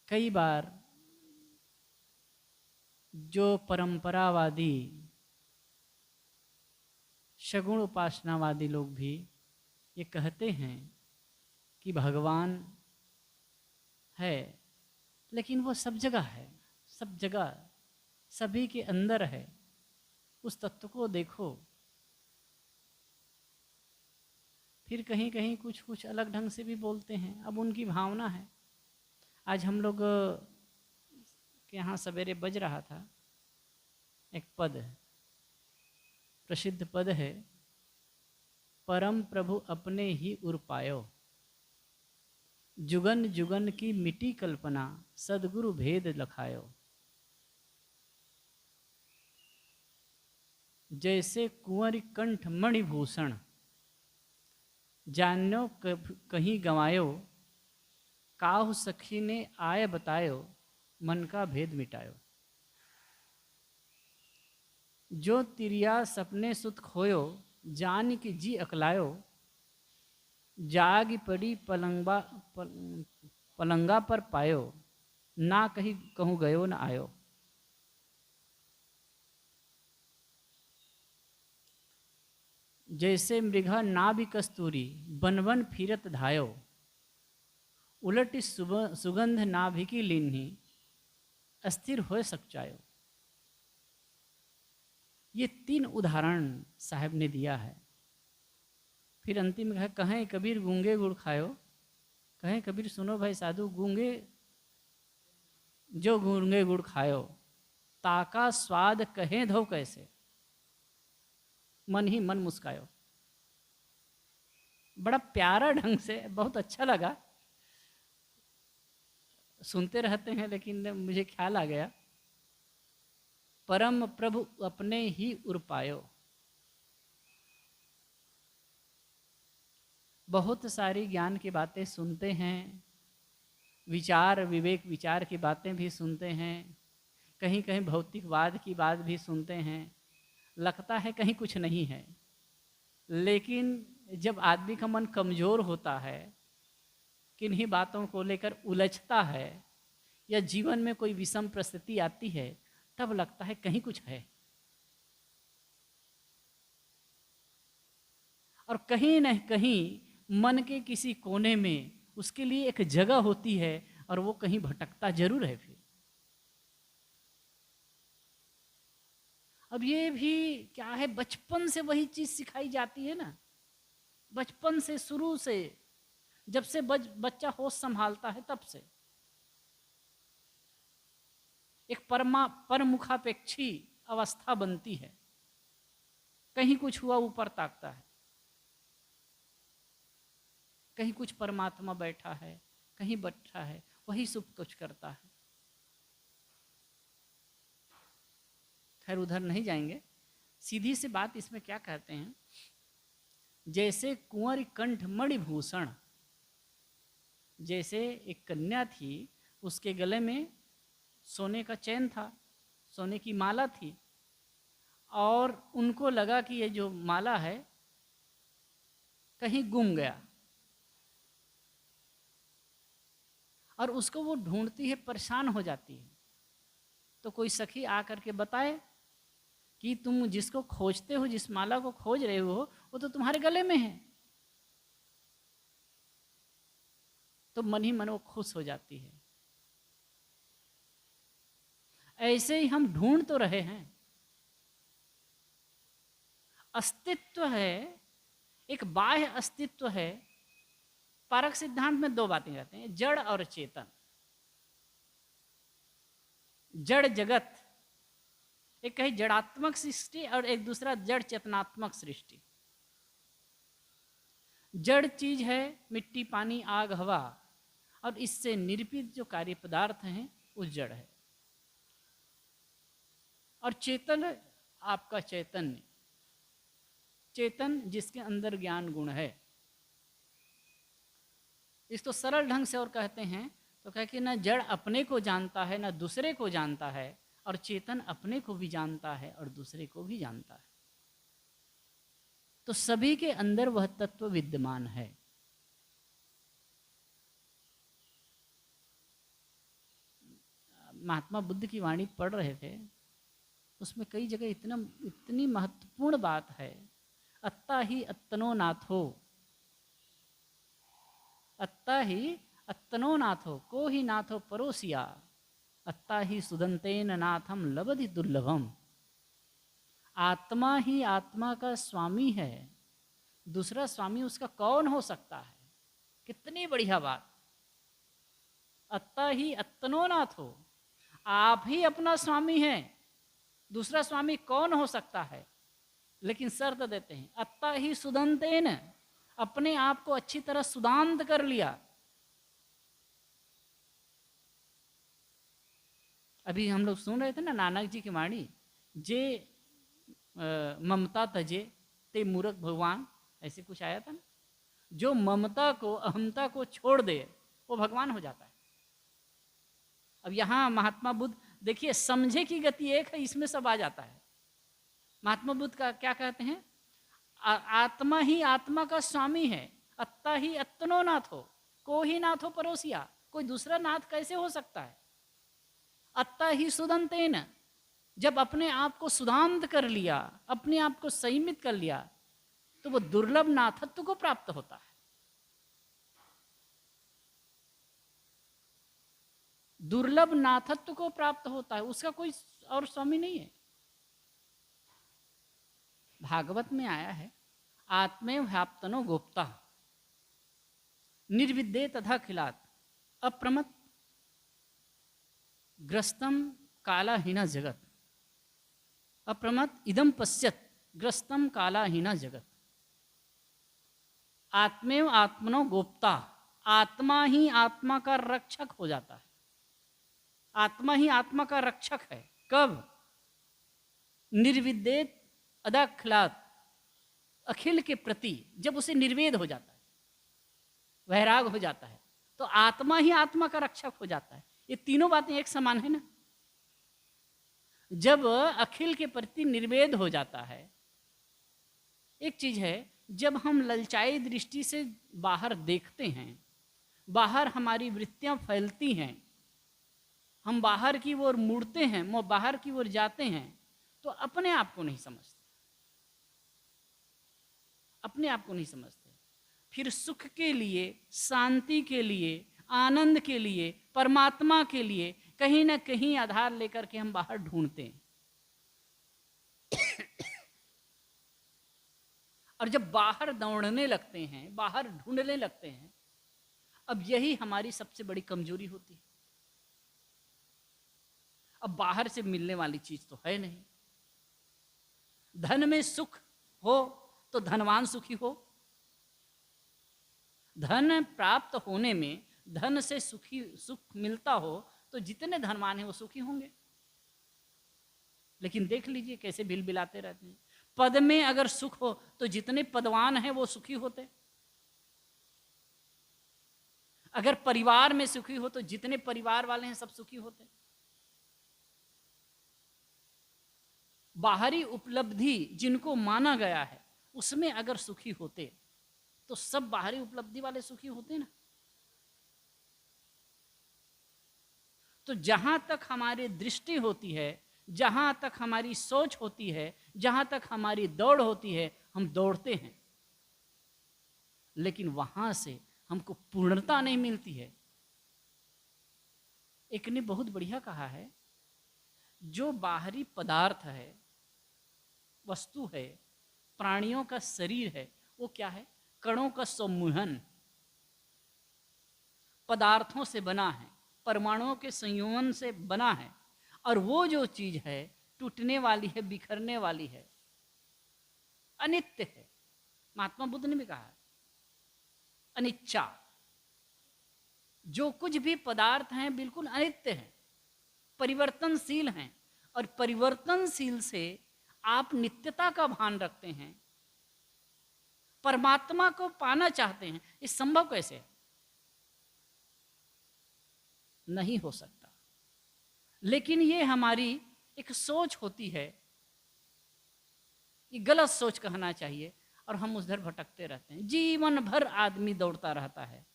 कई बार जो परंपरावादी शगुण उपासनावादी लोग भी ये कहते हैं कि भगवान है, लेकिन वो सब जगह है, सब जगह सभी के अंदर है। उस तत्व को देखो। फिर कहीं कहीं कुछ कुछ अलग ढंग से भी बोलते हैं, अब उनकी भावना है। आज हम लोग के यहाँ सवेरे बज रहा था एक पद, प्रसिद्ध पद है, परम प्रभु अपने ही उर पायो, जुगन जुगन की मिटी कल्पना, सदगुरु भेद लखायो। जैसे कुंवर कंठ मणिभूषण, जान्यो कहीं गंवायो, काहु सखी ने आय बतायो, मन का भेद मिटायो। जो तिरिया सपने सुत खोयो, जान की जी अकलायो, जाग पड़ी पलंगा पर पायो, ना कहीं कहूँ गयो न आयो। जैसे मृगा ना भी कस्तूरी, बन बन फिरत धायो, उलटी सुगंध नाभि की लीन्ही, अस्थिर हो सकचायो। ये 3 उदाहरण साहब ने दिया है। फिर अंतिम में कहें कबीर गूंगे गुड़ खायो, कहें कबीर सुनो भाई साधु, गूंगे जो गूंगे गुड़ खायो, ताका स्वाद कहें धो कैसे, मन ही मन मुस्कायो। बड़ा प्यारा ढंग से, बहुत अच्छा लगा। सुनते रहते हैं लेकिन मुझे ख्याल आ गया, परम प्रभु अपने ही उर पायो। बहुत सारी ज्ञान की बातें सुनते हैं, विचार विवेक विचार की बातें भी सुनते हैं, कहीं कहीं भौतिकवाद की बात भी सुनते हैं, लगता है कहीं कुछ नहीं है। लेकिन जब आदमी का मन कमज़ोर होता है, किन्हीं बातों को लेकर उलझता है, या जीवन में कोई विषम परिस्थिति आती है, तब लगता है कहीं कुछ है। और कहीं न कहीं मन के किसी कोने में उसके लिए एक जगह होती है, और वो कहीं भटकता जरूर है। फिर अब ये भी क्या है, बचपन से वही चीज सिखाई जाती है ना। बचपन से, शुरू से, जब से बच्चा होश संभालता है, तब से एक परमुखापेक्षी अवस्था बनती है। कहीं कुछ हुआ ऊपर ताकता है, कहीं कुछ परमात्मा बैठा है, कहीं बैठा है, वही सब कुछ करता है। खैर उधर नहीं जाएंगे, सीधी सी बात इसमें क्या कहते हैं, जैसे कुंवर कंठ मणिभूषण, जैसे एक कन्या थी, उसके गले में सोने का चैन था, सोने की माला थी, और उनको लगा कि ये जो माला है कहीं गुम गया, और उसको वो ढूंढती है, परेशान हो जाती है। तो कोई सखी आकर के बताए कि तुम जिसको खोजते हो, जिस माला को खोज रहे हो, वो तो तुम्हारे गले में है। तो मन ही मन वो खुश हो जाती है। ऐसे ही हम ढूंढ तो रहे हैं, अस्तित्व है, एक बाह्य अस्तित्व है। पारक सिद्धांत में 2 बातें कहते हैं, जड़ और चेतन। जड़ जगत, एक कही जड़ात्मक सृष्टि और एक दूसरा जड़ चेतनात्मक सृष्टि। जड़ चीज है मिट्टी, पानी, आग, हवा, और इससे निरूपित जो कार्य पदार्थ हैं उस जड़ है। और चेतन आपका चैतन्य, चेतन जिसके अंदर ज्ञान गुण है। इसको सरल ढंग से और कहते हैं तो कह कि ना जड़ अपने को जानता है, ना दूसरे को जानता है, और चेतन अपने को भी जानता है और दूसरे को भी जानता है। तो सभी के अंदर वह तत्व विद्यमान है। महात्मा बुद्ध की वाणी पढ़ रहे थे, उसमें कई जगह इतनी महत्वपूर्ण बात है। अत्ता ही अत्तनो नाथो, अत्ता ही अत्तनो नाथो, को ही नाथो परोसिया, अत्ता ही सुदंतेन नाथम लबधि दुर्लभम। आत्मा ही आत्मा का स्वामी है, दूसरा स्वामी उसका कौन हो सकता है? कितनी बढ़िया बात। अत्ता ही अत्तनो नाथो, आप ही अपना स्वामी हैं, दूसरा स्वामी कौन हो सकता है? लेकिन शर्त देते हैं, अत्ता ही सुदंतेन, अपने आप को अच्छी तरह सुदांत कर लिया। अभी हम लोग सुन रहे थे ना नानक जी की वाणी, जे ममता तजे ते मूर्ख भगवान, ऐसे कुछ आया था ना। जो ममता को, अहमता को छोड़ दे वो भगवान हो जाता है। अब यहाँ महात्मा बुद्ध देखिए, समझे की गति एक है, इसमें सब आ जाता है। महात्मा बुद्ध का क्या कहते हैं? आत्मा ही आत्मा का स्वामी है, अत्ता ही अत्तनो नाथ हो, को ही नाथ हो परोसिया, कोई दूसरा नाथ कैसे हो सकता है? अत्ता ही सुदंतेन, जब अपने आप को सुदांत कर लिया, अपने आप को संयमित कर लिया, तो वो दुर्लभ नाथत्व को प्राप्त होता है। दुर्लभ नाथत्व को प्राप्त होता है, उसका कोई और स्वामी नहीं है। भागवत में आया है, आत्मे व्याप्तनो गोप्ता निर्विद्ये तथा खिलात अप्रमत ग्रस्तम कालाहीना जगत, अप्रमत इदम पश्यत ग्रस्तम कालाहीना जगत। आत्मेव आत्मनो गोप्ता, आत्मा ही आत्मा का रक्षक हो जाता है। आत्मा ही आत्मा का रक्षक है। कब? निर्विद्येत अदाखिलात, अखिल के प्रति जब उसे निर्वेद हो जाता है, वैराग हो जाता है, तो आत्मा ही आत्मा का रक्षक हो जाता है। ये तीनों बातें एक समान है ना। जब अखिल के प्रति निर्वेद हो जाता है, एक चीज है, जब हम ललचाई दृष्टि से बाहर देखते हैं, बाहर हमारी वृत्तियां फैलती हैं, हम बाहर की ओर मुड़ते हैं, बाहर की ओर जाते हैं, तो अपने आप को नहीं समझते, अपने आप को नहीं समझते। फिर सुख के लिए, शांति के लिए, आनंद के लिए, परमात्मा के लिए कहीं ना कहीं आधार लेकर के हम बाहर ढूंढते हैं। और जब बाहर दौड़ने लगते हैं, बाहर ढूंढने लगते हैं, अब यही हमारी सबसे बड़ी कमजोरी होती है। अब बाहर से मिलने वाली चीज तो है नहीं। धन में सुख हो तो धनवान सुखी हो, धन प्राप्त होने में, धन से सुख मिलता हो तो जितने धनवान हैं वो सुखी होंगे। लेकिन देख लीजिए कैसे बिलबिलाते रहते हैं। पद में अगर सुख हो तो जितने पदवान हैं वो सुखी होते, अगर परिवार में सुखी हो तो जितने परिवार वाले हैं सब सुखी होते। बाहरी उपलब्धि जिनको माना गया है उसमें अगर सुखी होते तो सब बाहरी उपलब्धि वाले सुखी होते ना। तो जहां तक हमारी दृष्टि होती है, जहां तक हमारी सोच होती है, जहां तक हमारी दौड़ होती है, हम दौड़ते हैं, लेकिन वहां से हमको पूर्णता नहीं मिलती है। एक ने बहुत बढ़िया कहा है, जो बाहरी पदार्थ है, वस्तु है, प्राणियों का शरीर है, वो क्या है? कणों का सम्मोहन, पदार्थों से बना है, परमाणुओं के संयोजन से बना है, और वो जो चीज है टूटने वाली है, बिखरने वाली है, अनित्य है। महात्मा बुद्ध ने भी कहा अनिच्छा। जो कुछ भी पदार्थ हैं बिल्कुल अनित्य हैं, परिवर्तनशील हैं, और परिवर्तनशील से आप नित्यता का भान रखते हैं, परमात्मा को पाना चाहते हैं, ये संभव कैसे है? नहीं हो सकता। लेकिन ये हमारी एक सोच होती है, ये गलत सोच कहना चाहिए, और हम उधर भटकते रहते हैं। जीवन भर आदमी दौड़ता रहता है,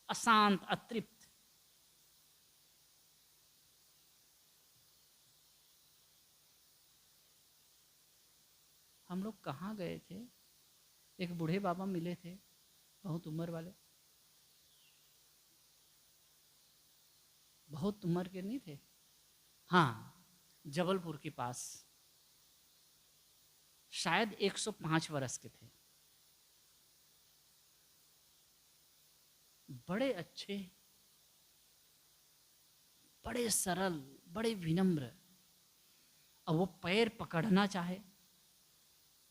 अशांत, अतृप्त। हम लोग कहाँ गए थे, एक बूढ़े बाबा मिले थे, बहुत उम्र वाले, बहुत उम्र के नहीं थे, हाँ, जबलपुर के पास, शायद 105 वर्ष के थे, बड़े अच्छे, बड़े सरल, बड़े विनम्र। अब वो पैर पकड़ना चाहे,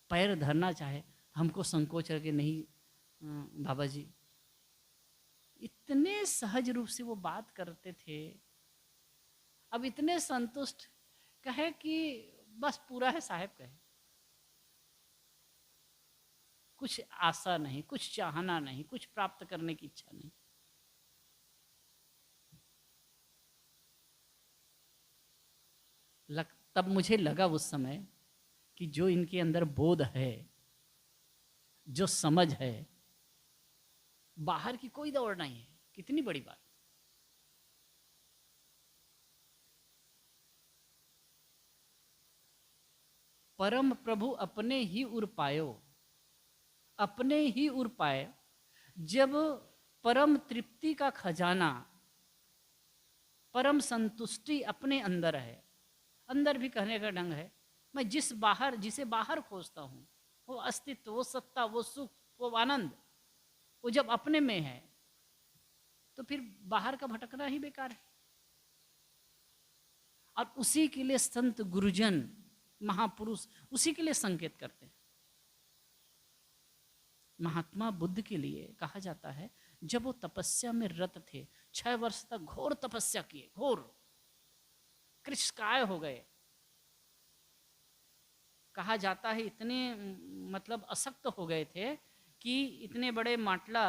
पैर धरना चाहे, हमको संकोच करके नहीं बाबा जी, इतने सहज रूप से वो बात करते थे। अब इतने संतुष्ट, कहे कि बस पूरा है साहब, कहे कुछ आशा नहीं, कुछ चाहना नहीं, कुछ प्राप्त करने की इच्छा नहीं। तब मुझे लगा उस समय कि जो इनके अंदर बोध है, जो समझ है, बाहर की कोई दौड़ नहीं है। कितनी बड़ी बात। परम प्रभु अपने ही उर पायो, अपने ही उर पाए। जब परम तृप्ति का खजाना, परम संतुष्टि अपने अंदर है, अंदर भी कहने का ढंग है, मैं जिसे बाहर खोजता हूँ, वो अस्तित्व, वो सत्ता, वो सुख, वो आनंद, वो जब अपने में है तो फिर बाहर का भटकना ही बेकार है। और उसी के लिए संत गुरुजन महापुरुष उसी के लिए संकेत करते हैं। महात्मा बुद्ध के लिए कहा जाता है, जब वो तपस्या में रत थे, 6 वर्ष तक घोर तपस्या किए, घोर कृष्णकाय हो गए। कहा जाता है इतने मतलब असक्त हो गए थे कि इतने बड़े माटला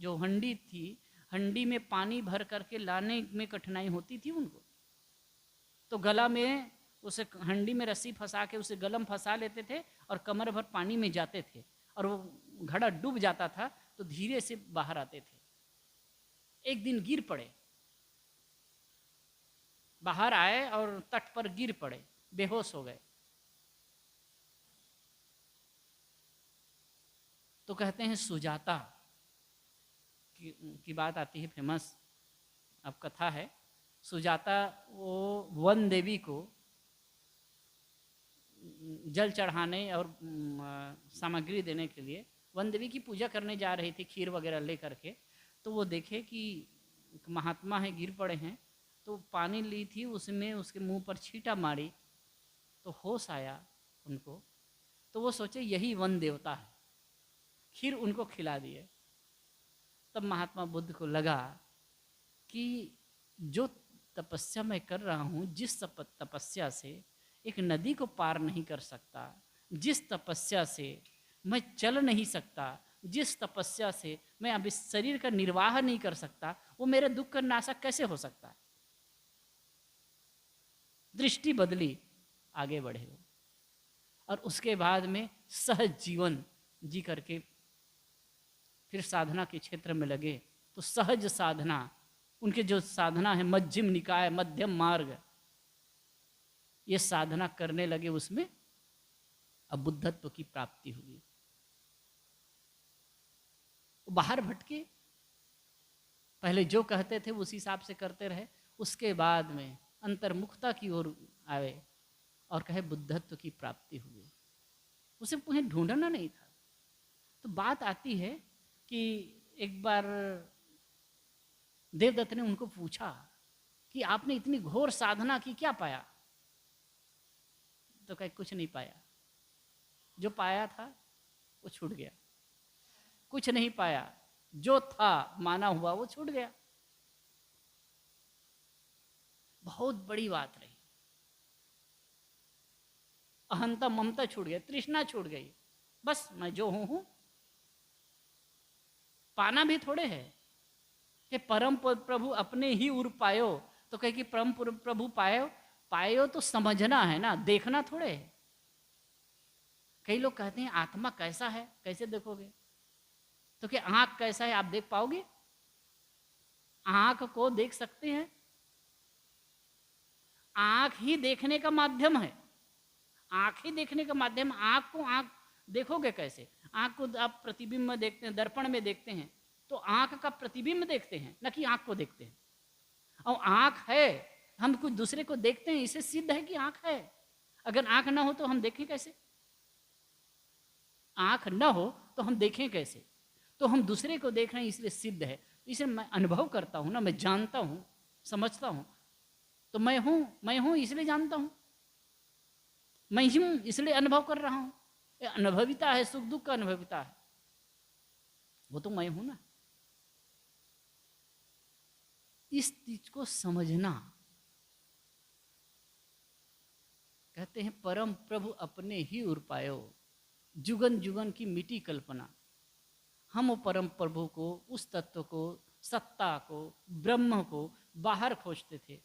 जो हंडी थी, हंडी में पानी भर करके लाने में कठिनाई होती थी उनको, तो गला में उसे हंडी में रस्सी फंसा के उसे गलम फंसा लेते थे और कमर भर पानी में जाते थे, और वो घड़ा डूब जाता था तो धीरे से बाहर आते थे। एक दिन गिर पड़े, बाहर आए और तट पर गिर पड़े, बेहोश हो गए। तो कहते हैं सुजाता की बात आती है, फेमस अब कथा है। सुजाता वो वन देवी को जल चढ़ाने और सामग्री देने के लिए वन देवी की पूजा करने जा रही थी, खीर वगैरह ले करके। तो वो देखे कि महात्मा है, गिर पड़े हैं, तो पानी ली थी, उसमें उसके मुंह पर छींटा मारी तो होश आया उनको। तो वो सोचे यही वन देवता है, खीर उनको खिला दिए। तब महात्मा बुद्ध को लगा कि जो तपस्या मैं कर रहा हूँ, जिस तपस्या से एक नदी को पार नहीं कर सकता, जिस तपस्या से मैं चल नहीं सकता, जिस तपस्या से मैं अब इस शरीर का निर्वाह नहीं कर सकता, वो मेरे दुख का नाशक कैसे हो सकता है। दृष्टि बदली, आगे बढ़े हो, और उसके बाद में सहज जीवन जी करके फिर साधना के क्षेत्र में लगे। तो सहज साधना, उनके जो साधना है मध्यम निकाय, मध्यम मार्ग, ये साधना करने लगे, उसमें अब बुद्धत्व की प्राप्ति हुई। बाहर भटके, पहले जो कहते थे उस हिसाब से करते रहे, उसके बाद में अंतर्मुखता की ओर आए और कहे बुद्धत्व की प्राप्ति हुई। उसे उन्हें ढूंढना नहीं था। तो बात आती है कि एक बार देवदत्त ने उनको पूछा कि आपने इतनी घोर साधना की, क्या पाया? तो कहे कुछ नहीं पाया, जो पाया था वो छूट गया। कुछ नहीं पाया, जो था माना हुआ वो छूट गया। बहुत बड़ी बात रही। अहंता ममता छूट गई, तृष्णा छूट गई, बस मैं जो हूं। पाना भी थोड़े है कि परम प्रभु अपने ही उर पायो, तो कहे कि परम प्रभु पायो, पायो तो समझना है ना, देखना थोड़े है। कई लोग कहते हैं आत्मा कैसा है, कैसे देखोगे? तो क्या आंख कैसा है आप देख पाओगे? आंख को देख सकते हैं? आंख ही देखने का माध्यम है, आंख ही देखने का माध्यम। आंख को आंख देखोगे कैसे? आँख को आप प्रतिबिंब में देखते हैं, दर्पण में देखते हैं, तो आँख का प्रतिबिंब देखते हैं, न कि आँख को देखते हैं। और आँख है, हम कुछ दूसरे को देखते हैं, इसे सिद्ध है कि आँख है। अगर आँख ना हो तो हम देखें कैसे? आँख न हो तो हम देखें कैसे? तो हम दूसरे को देख रहे हैं इसलिए सिद्ध है। इसे मैं अनुभव करता हूँ ना, मैं जानता हूँ, समझता हूँ, तो मैं हूँ इसलिए जानता हूँ, मैं हूँ इसलिए अनुभव कर रहा हूँ। ये अनुभविता है, सुख दुख का अनुभविता है, वो तो मैं हूँ ना। इस चीज को समझना, कहते हैं परम प्रभु अपने ही उर्पायो, जुगन जुगन की मिटी कल्पना। हम वो परम प्रभु को, उस तत्व को, सत्ता को, ब्रह्म को बाहर खोजते थे,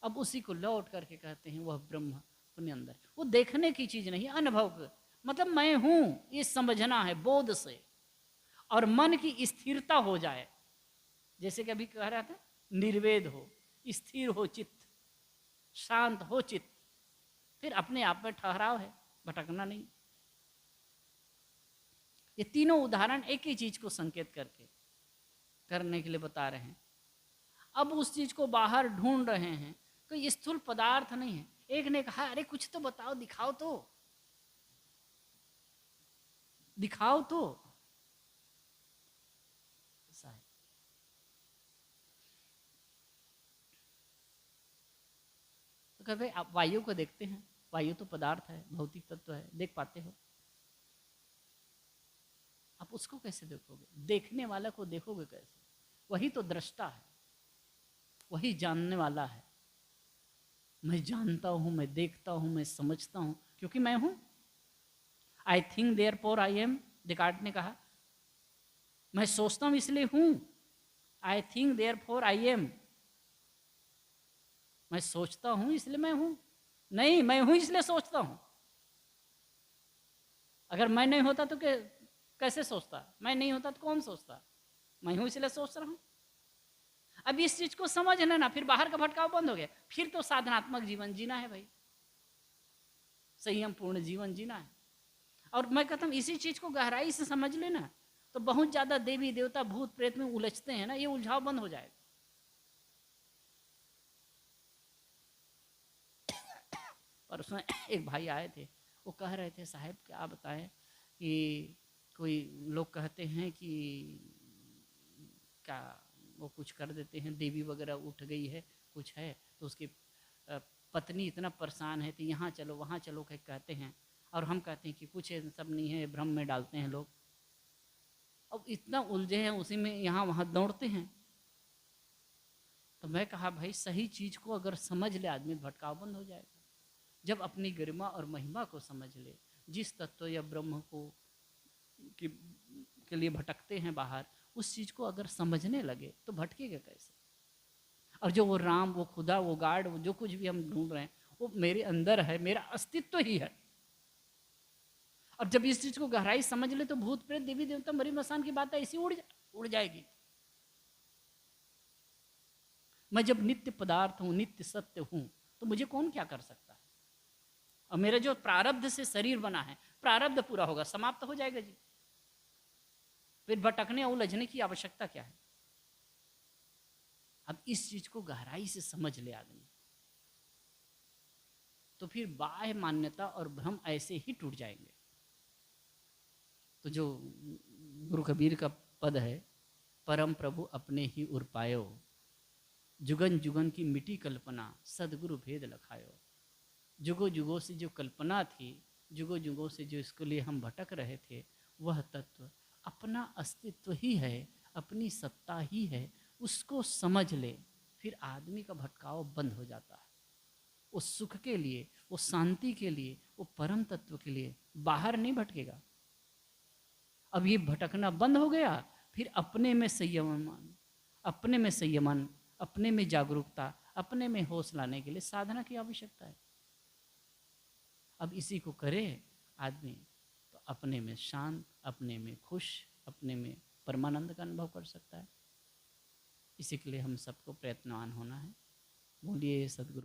अब उसी को लौट करके कहते हैं वह ब्रह्म अपने अंदर। वो देखने की चीज नहीं, अनुभव, मतलब मैं हूं ये समझना है बोध से, और मन की स्थिरता हो जाए। जैसे कि अभी कह रहा था, निर्वेद हो, स्थिर हो चित्त, शांत हो चित्त, फिर अपने आप में ठहराव है, भटकना नहीं। ये तीनों उदाहरण एक ही चीज को संकेत करके करने के लिए बता रहे हैं। अब उस चीज को बाहर ढूंढ रहे हैं, कोई स्थूल पदार्थ नहीं है। एक ने कहा अरे कुछ तो बताओ, दिखाओ तो, दिखाओ तो। ऐसा है। तो कह भाई आप वायु को देखते हैं, वायु तो पदार्थ है, भौतिक तत्व है, देख पाते हो? आप उसको कैसे देखोगे? देखने वाला को देखोगे कैसे? वही तो दृष्टा है, वही जानने वाला है। मैं जानता हूं, मैं देखता हूं, मैं समझता हूं, क्योंकि मैं हूं। I think therefore I am, Descartes ने कहा। मैं सोचता हूं इसलिए हूं। I think therefore I am, मैं सोचता हूं इसलिए मैं हूं। नहीं, मैं हूं इसलिए सोचता हूं। अगर मैं नहीं होता तो कैसे सोचता? मैं नहीं होता तो कौन सोचता? मैं हूं इसलिए सोच रहा हूं। अब इस चीज को समझ लेना, फिर बाहर का भटकाव बंद हो गया। फिर तो साधनात्मक जीवन जीना है भाई, संयम पूर्ण जीवन जीना है। और मैं कहता हूं इसी चीज को गहराई से समझ लेना, तो बहुत ज्यादा देवी देवता भूत प्रेत में उलझते हैं ना, ये उलझाव बंद हो जाएगा। पर उसमें एक भाई आए थे, वो कह रहे थे साहब क्या बताएं कि कोई लोग कहते हैं कि क्या वो कुछ कर देते हैं, देवी वगैरह उठ गई है, कुछ है, तो उसकी पत्नी इतना परेशान है, तो यहाँ चलो वहाँ चलो कहते हैं, और हम कहते हैं कि कुछ सब नहीं है, भ्रम में डालते हैं लोग। अब इतना उलझे हैं उसी में, यहाँ वहाँ दौड़ते हैं। तो मैं कहा भाई सही चीज को अगर समझ ले आदमी, भटकाव बंद हो जाएगा। जब अपनी गरिमा और महिमा को समझ ले, जिस तत्व या ब्रह्म को के लिए भटकते हैं बाहर, उस चीज को अगर समझने लगे तो भटकेगा कैसे? और जो वो राम, वो खुदा, वो गाड, वो जो कुछ भी हम ढूंढ रहे हैं, वो मेरे अंदर है, मेरा अस्तित्व ही है। अब जब इस चीज को गहराई समझ ले तो भूत प्रेत देवी देवता मरी मसान की बात है ऐसी उड़ जाएगी। मैं जब नित्य पदार्थ हूं, नित्य सत्य हूं, तो मुझे कौन क्या कर सकता है? और मेरा जो प्रारब्ध से शरीर बना है, प्रारब्ध पूरा होगा, समाप्त हो जाएगा जी। फिर भटकने और उलझने की आवश्यकता क्या है? अब इस चीज को गहराई से समझ ले आदमी, तो फिर बाह्य मान्यता और भ्रम ऐसे ही टूट जाएंगे। तो जो गुरु कबीर का पद है, परम प्रभु अपने ही उर्पायो, जुगन जुगन की मिटी कल्पना, सदगुरु भेद लखायो। जुगों जुगों से जो कल्पना थी, जुगों जुगों से जो इसके लिए हम भटक रहे थे, वह तत्व अपना अस्तित्व ही है, अपनी सत्ता ही है। उसको समझ ले, फिर आदमी का भटकाव बंद हो जाता है। वो सुख के लिए, वो शांति के लिए, वो परम तत्व के लिए बाहर नहीं भटकेगा। अब ये भटकना बंद हो गया, फिर अपने में संयमन, अपने में संयमन, अपने में जागरूकता, अपने में होश लाने के लिए साधना की आवश्यकता है। अब इसी को करे आदमी, तो अपने में शांत, अपने में खुश, अपने में परमानंद का अनुभव कर सकता है। इसी के लिए हम सबको प्रयत्नवान होना है। बोलिए सदगुरु।